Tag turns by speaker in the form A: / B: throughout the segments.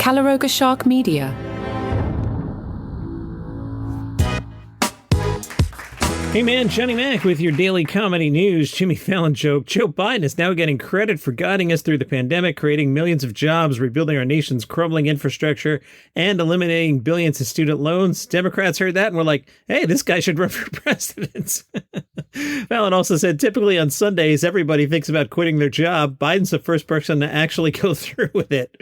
A: Calaroga Shark Media.
B: Hey man, Johnny Mac with your daily comedy news. Jimmy Fallon joke. Joe Biden is now getting credit for guiding us through the pandemic, creating millions of jobs, rebuilding our nation's crumbling infrastructure, and eliminating billions in student loans. Democrats heard that and were like, hey, this guy should run for president. Fallon also said, typically on Sundays, everybody thinks about quitting their job. Biden's the first person to actually go through with it.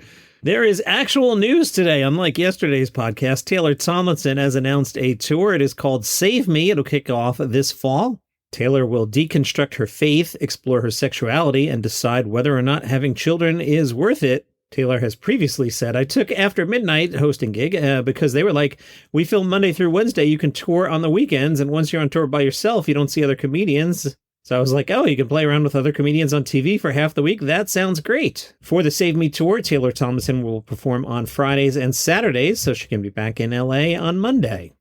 B: There is actual news today. Unlike yesterday's podcast, Taylor Tomlinson has announced a tour. It is called Save Me. It'll kick off this fall. Taylor will deconstruct her faith, explore her sexuality, and decide whether or not having children is worth it. Taylor has previously said, I took After Midnight hosting gig because they were like, we film Monday through Wednesday. You can tour on the weekends. And once you're on tour by yourself, you don't see other comedians. So I was like, oh, you can play around with other comedians on TV for half the week? That sounds great. For the Save Me tour, Taylor Tomlinson will perform on Fridays and Saturdays, so she can be back in LA on Monday.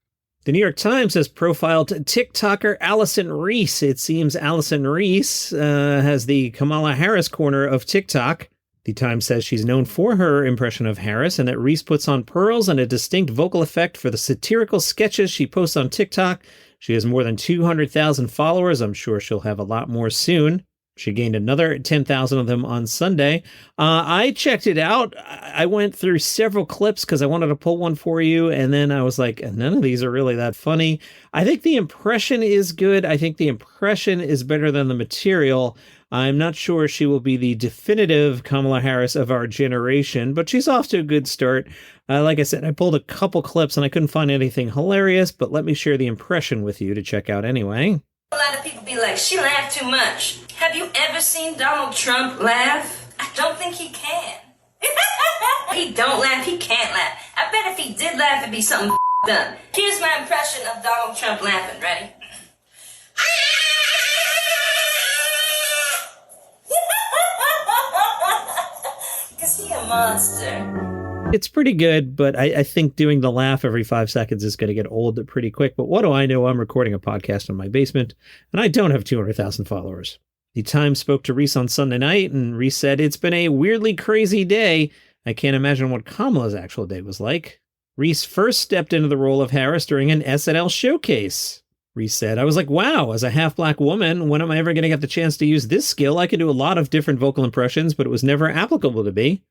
B: The New York Times has profiled TikToker Allison Reese. It seems Allison Reese has the Kamala Harris corner of TikTok. The Times says she's known for her impression of Harris and that Reese puts on pearls and a distinct vocal effect for the satirical sketches she posts on TikTok. She has more than 200,000 followers. I'm sure she'll have a lot more soon. She gained another 10,000 of them on Sunday. I checked it out. I went through several clips because I wanted to pull one for you. And then I was like, none of these are really that funny. I think the impression is good. I think the impression is better than the material. I'm not sure she will be the definitive Kamala Harris of our generation, but she's off to a good start. Like I said, I pulled a couple clips and I couldn't find anything hilarious, but let me share the impression with you to check out anyway.
C: A lot of people be like, she laughed too much. Have you ever seen Donald Trump laugh? I don't think he can. He don't laugh, he can't laugh. I bet if he did laugh, it'd be something done. Here's my impression of Donald Trump laughing. Ready? Because he a monster.
B: It's pretty good, but I think doing the laugh every 5 seconds is going to get old pretty quick. But what do I know? I'm recording a podcast in my basement, and I don't have 200,000 followers. The Times spoke to Reese on Sunday night, and Reese said, it's been a weirdly crazy day. I can't imagine what Kamala's actual day was like. Reese first stepped into the role of Harris during an SNL showcase. Reese said, I was like, wow, as a half-black woman, when am I ever going to get the chance to use this skill? I can do a lot of different vocal impressions, but it was never applicable to me.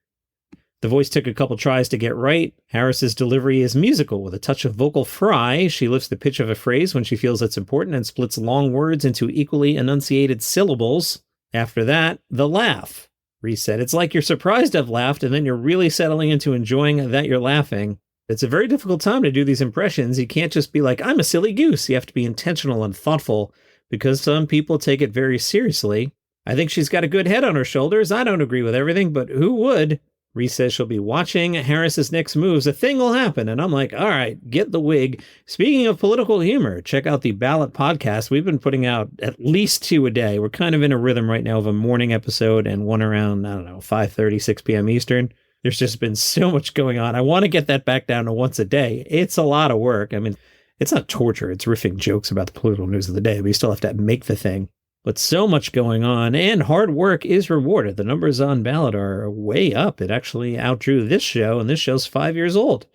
B: The voice took a couple tries to get right. Harris's delivery is musical with a touch of vocal fry. She lifts the pitch of a phrase when she feels it's important and splits long words into equally enunciated syllables. After that, the laugh. Reese said, it's like you're surprised I've laughed and then you're really settling into enjoying that you're laughing. It's a very difficult time to do these impressions. You can't just be like, I'm a silly goose. You have to be intentional and thoughtful because some people take it very seriously. I think she's got a good head on her shoulders. I don't agree with everything, but who would? Reese says she'll be watching Harris's next moves. A thing will happen. And I'm like, all right, get the wig. Speaking of political humor, check out the Ballot podcast. We've been putting out at least 2 a day. We're kind of in a rhythm right now of a morning episode and one around, 5:30, 6 p.m. Eastern. There's just been so much going on. I want to get that back down to once a day. It's a lot of work. I mean, it's not torture. It's riffing jokes about the political news of the day. We still have to make the thing. But so much going on, and hard work is rewarded. The numbers on Ballot are way up. It actually outdrew this show, and this show's 5 years old.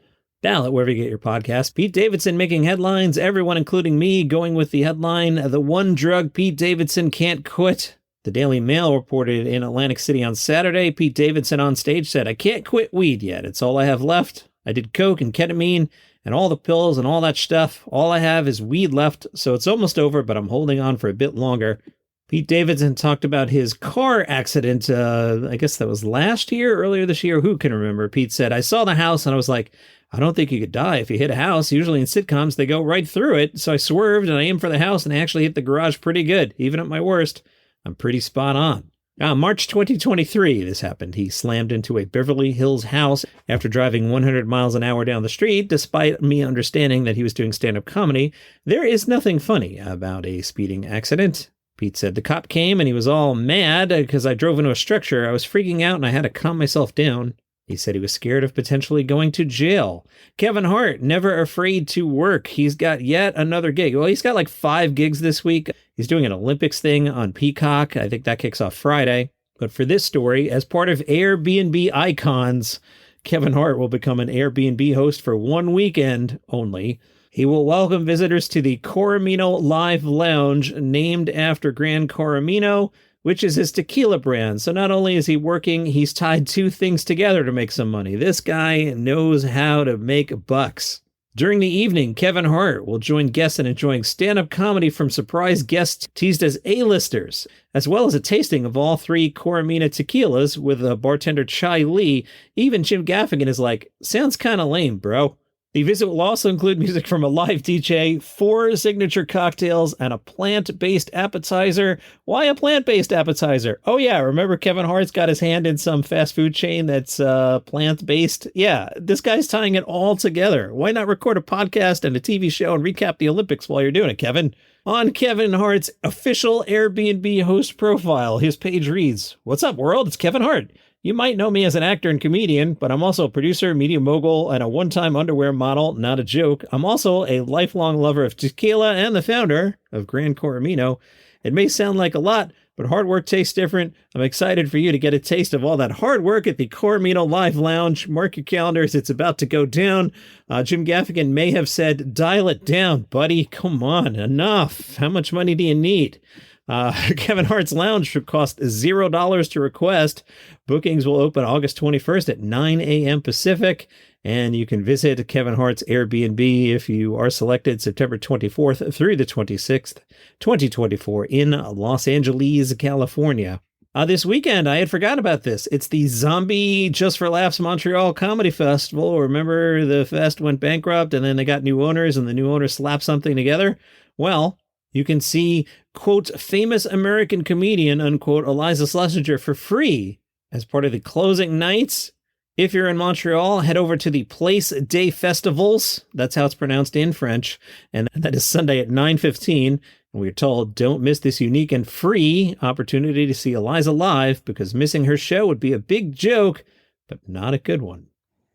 B: Ballot, wherever you get your podcast. Pete Davidson making headlines, everyone, including me, going with the headline, The One Drug Pete Davidson Can't Quit. The Daily Mail reported in Atlantic City on Saturday, Pete Davidson on stage said, I can't quit weed yet. It's all I have left. I did coke and ketamine and all the pills and all that stuff. All I have is weed left, so it's almost over, but I'm holding on for a bit longer. Pete Davidson talked about his car accident, I guess that was earlier this year, who can remember? Pete said, I saw the house and I was like, I don't think you could die if you hit a house. Usually in sitcoms, they go right through it. So I swerved and I aimed for the house and I actually hit the garage pretty good. Even at my worst, I'm pretty spot on. March 2023, this happened. He slammed into a Beverly Hills house after driving 100 miles an hour down the street, despite me understanding that he was doing stand-up comedy. There is nothing funny about a speeding accident. Pete said the cop came and he was all mad because I drove into a structure. I was freaking out and I had to calm myself down. He said he was scared of potentially going to jail. Kevin Hart, never afraid to work. He's got yet another gig. Well, he's got like 5 gigs this week. He's doing an Olympics thing on Peacock. I think that kicks off Friday. But for this story, as part of Airbnb icons, Kevin Hart will become an Airbnb host for one weekend only. He will welcome visitors to the Coromino Live Lounge, named after Gran Coromino, which is his tequila brand. So not only is he working, he's tied two things together to make some money. This guy knows how to make bucks. During the evening, Kevin Hart will join guests in enjoying stand-up comedy from surprise guests teased as A-listers, as well as a tasting of all three Coromina tequilas with bartender Chai Lee. Even Jim Gaffigan is like, sounds kind of lame, bro. The visit will also include music from a live DJ, 4 signature cocktails, and a plant-based appetizer. Why a plant-based appetizer? Oh yeah, remember Kevin Hart's got his hand in some fast food chain that's plant-based? Yeah, this guy's tying it all together. Why not record a podcast and a TV show and recap the Olympics while you're doing it, Kevin? On Kevin Hart's official Airbnb host profile, his page reads, "What's up, world? It's Kevin Hart. You might know me as an actor and comedian, but I'm also a producer, media mogul, and a one-time underwear model. Not a joke. I'm also a lifelong lover of tequila and the founder of Gran Coromino. It may sound like a lot, but hard work tastes different. I'm excited for you to get a taste of all that hard work at the Coromino Live Lounge. Mark your calendars. It's about to go down." Jim Gaffigan may have said, "Dial it down, buddy. Come on, enough. How much money do you need?" Kevin Hart's Lounge should cost $0 to request. Bookings will open August 21st at 9 a.m. Pacific, and you can visit Kevin Hart's Airbnb if you are selected September 24th through the 26th, 2024 in Los Angeles, California. This weekend, I had forgotten about this. It's the Zombie Just for Laughs Montreal Comedy Festival. Remember the fest went bankrupt and then they got new owners and the new owners slapped something together? Well, you can see, quote, famous American comedian, unquote, Eliza Schlesinger for free as part of the closing nights. If you're in Montreal, head over to the Place des Festivals. That's how it's pronounced in French. And that is Sunday at 9:15. And we're told, don't miss this unique and free opportunity to see Eliza live, because missing her show would be a big joke, but not a good one.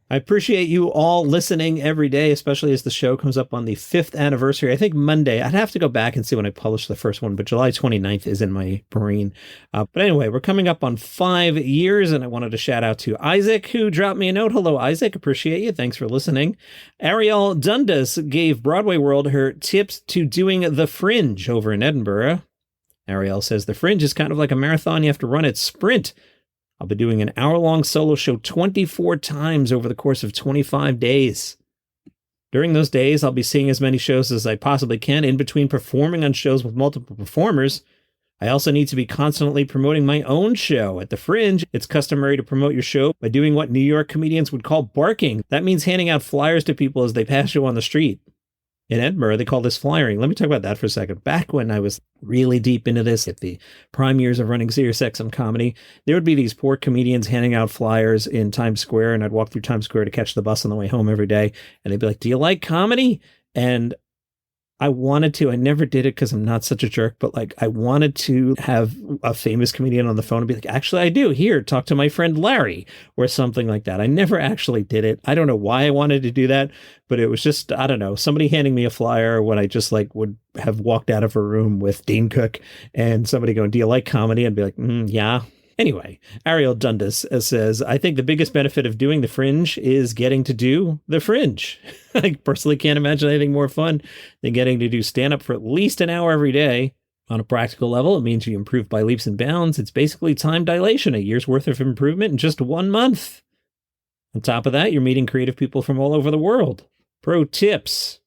B: I appreciate you all listening every day, especially as the show comes up on the 5th anniversary. I think Monday. I'd have to go back and see when I published the first one, but July 29th is in my brain. But anyway, we're coming up on 5 years, and I wanted to shout out to Isaac, who dropped me a note. Hello, Isaac. Appreciate you. Thanks for listening. Ariel Dundas gave Broadway World her tips to doing the Fringe over in Edinburgh. Ariel says the Fringe is kind of like a marathon. You have to run it sprint. I'll be doing an hour-long solo show 24 times over the course of 25 days. During those days, I'll be seeing as many shows as I possibly can in between performing on shows with multiple performers. I also need to be constantly promoting my own show. At the Fringe, it's customary to promote your show by doing what New York comedians would call barking. That means handing out flyers to people as they pass you on the street. In Edinburgh, they call this flyering. Let me talk about that for a second. Back when I was really deep into this, at the prime years of running Serious XM Comedy, there would be these poor comedians handing out flyers in Times Square, and I'd walk through Times Square to catch the bus on the way home every day, and they'd be like, "Do you like comedy?" And I wanted to. I never did it because I'm not such a jerk, but like I wanted to have a famous comedian on the phone and be like, "Actually, I do. Here, talk to my friend Larry," or something like that. I never actually did it. I don't know why I wanted to do that, but it was just, I don't know, somebody handing me a flyer when I just like would have walked out of a room with Dane Cook and somebody going, "Do you like comedy?" I'd be like, "Yeah." Anyway, Ariel Dundas says, I think the biggest benefit of doing the Fringe is getting to do the Fringe. I personally can't imagine anything more fun than getting to do stand-up for at least an hour every day. On a practical level, it means you improve by leaps and bounds. It's basically time dilation, a year's worth of improvement in just 1 month. On top of that, you're meeting creative people from all over the world. Pro tips.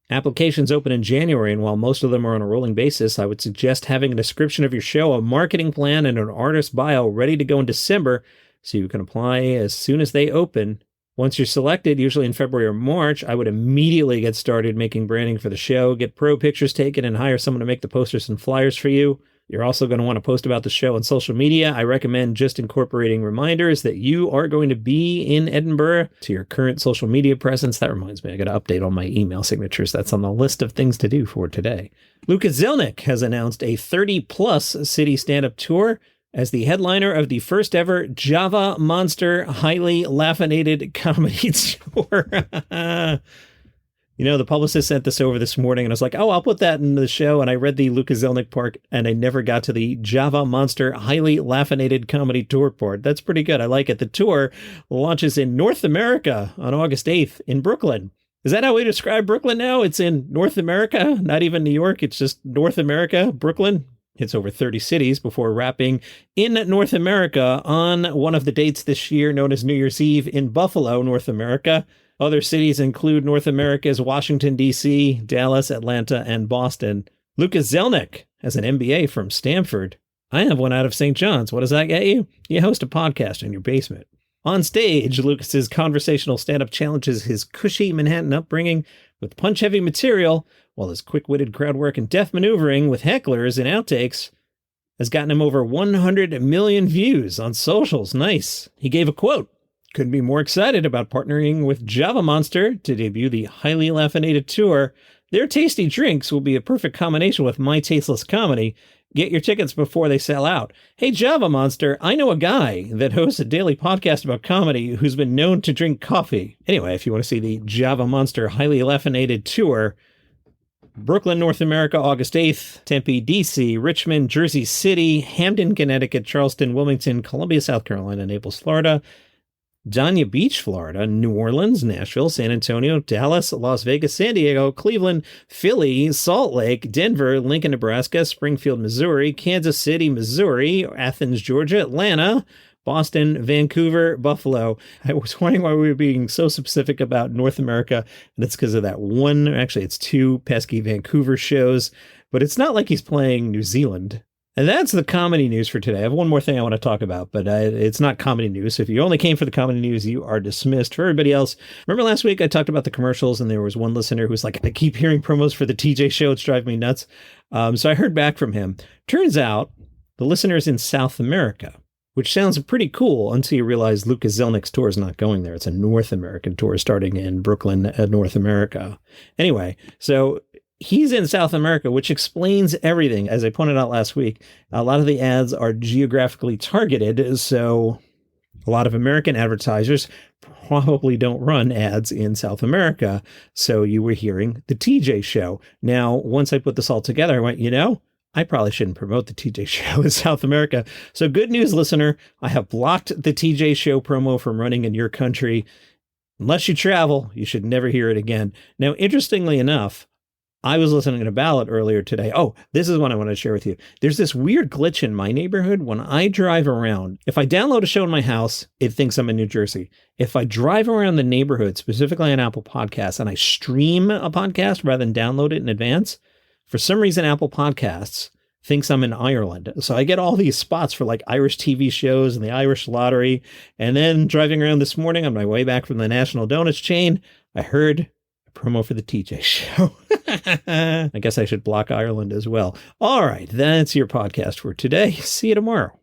B: Applications open in January, and while most of them are on a rolling basis, I would suggest having a description of your show, a marketing plan, and an artist bio ready to go in December so you can apply as soon as they open. Once you're selected, usually in February or March, I would immediately get started making branding for the show, get pro pictures taken, and hire someone to make the posters and flyers for you. You're also going to want to post about the show on social media. I recommend just incorporating reminders that you are going to be in Edinburgh to your current social media presence. That reminds me, I got to update all my email signatures. That's on the list of things to do for today. Lucas Zelnick has announced a 30-plus city stand-up tour as the headliner of the first ever Java Monster Highly Laughinated Comedy Tour. You know, the publicist sent this over this morning, and I was like, oh, I'll put that in the show. And I read the Lucas Zelnick part, and I never got to the Java Monster Highly Laugh-inated Comedy Tour part. That's pretty good. I like it. The tour launches in North America on August 8th in Brooklyn. Is that how we describe Brooklyn now? It's in North America, not even New York. It's just North America, Brooklyn. Hits over 30 cities before wrapping in North America on one of the dates this year known as New Year's Eve in Buffalo, North America. Other cities include North America's Washington, D.C., Dallas, Atlanta, and Boston. Lucas Zelnick has an MBA from Stanford. I have one out of St. John's. What does that get you? You host a podcast in your basement. On stage, Lucas's conversational stand-up challenges his cushy Manhattan upbringing with punch-heavy material, while his quick-witted crowd work and deft maneuvering with hecklers and outtakes has gotten him over 100 million views on socials. Nice. He gave a quote. Couldn't be more excited about partnering with Java Monster to debut the highly laugh-inated tour. Their tasty drinks will be a perfect combination with my tasteless comedy. Get your tickets before they sell out. Hey, Java Monster, I know a guy that hosts a daily podcast about comedy who's been known to drink coffee. Anyway, if you want to see the Java Monster highly laugh-inated tour, Brooklyn, North America, August 8th, Tempe, D.C., Richmond, Jersey City, Hamden, Connecticut, Charleston, Wilmington, Columbia, South Carolina, Naples, Florida, Dania Beach, Florida, New Orleans, Nashville, San Antonio, Dallas, Las Vegas, San Diego, Cleveland, Philly, Salt Lake, Denver, Lincoln, Nebraska, Springfield, Missouri, Kansas City, Missouri, Athens, Georgia, Atlanta, Boston, Vancouver, Buffalo. I was wondering why we were being so specific about North America, and it's because of that one, actually it's two pesky Vancouver shows, but it's not like he's playing New Zealand. And that's the comedy news for today. I have one more thing I want to talk about, but it's not comedy news. So if you only came for the comedy news, you are dismissed. For everybody else, remember last week I talked about the commercials, and there was one listener who was like, I keep hearing promos for the TJ show. It's driving me nuts. So I heard back from him. Turns out the listener's in South America, which sounds pretty cool until you realize Lucas Zelnick's tour is not going there. It's a North American tour starting in Brooklyn, North America. Anyway, so he's in South America, which explains everything. As I pointed out last week, a lot of the ads are geographically targeted, so a lot of American advertisers probably don't run ads in South America, so you were hearing the TJ show. Now, once I put this all together, I went, I probably shouldn't promote the TJ show in South America. So good news, listener, I have blocked the TJ show promo from running in your country. Unless you travel, you should never hear it again. Now, interestingly enough, I was listening to a ballad earlier today. Oh, this is what I want to share with you. There's this weird glitch in my neighborhood when I drive around. If I download a show in my house, it thinks I'm in New Jersey. If I drive around the neighborhood, specifically on Apple Podcasts, and I stream a podcast rather than download it in advance, for some reason, Apple Podcasts thinks I'm in Ireland. So I get all these spots for like Irish TV shows and the Irish lottery. And then driving around this morning on my way back from the National Donuts chain, I heard promo for the TJ show. I guess I should block Ireland as well. All right, that's your podcast for today. See you tomorrow.